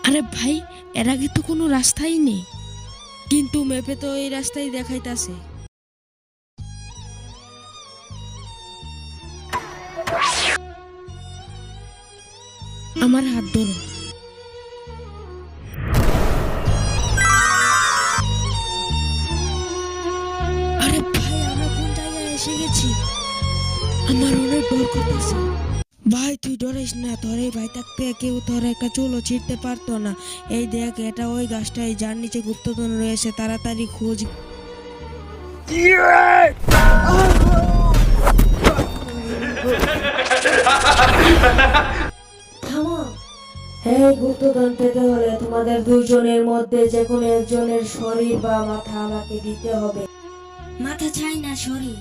আরে ভাই, এর আগে তো কোনো রাস্তাই নেই, কিন্তু ম্যাপে তো এই রাস্তাই দেখাইতাছে। আমার হাত ধরো। আরে ভাই, আমরা কোন জায়গায় এসে গেছি? আমার অনেক ডর করতেছে। ভাই তুই ডরিস না, তোর এই ভাই থাকতে কেউ তোর একটা চুলও ছিঁড়তে পারতো না। এই দেখ, এটা ওই গাছটাই যার নিচে গুপ্তধন রয়েছে, তাড়াতাড়ি খোঁজ। থামো। এই গুপ্তধন পেতে হলে তোমাদের দুজনের মধ্যে যে কোনো একজনের শরীর বা মাথা আমাকে দিতে হবে। মাথা চাই না, শরীর।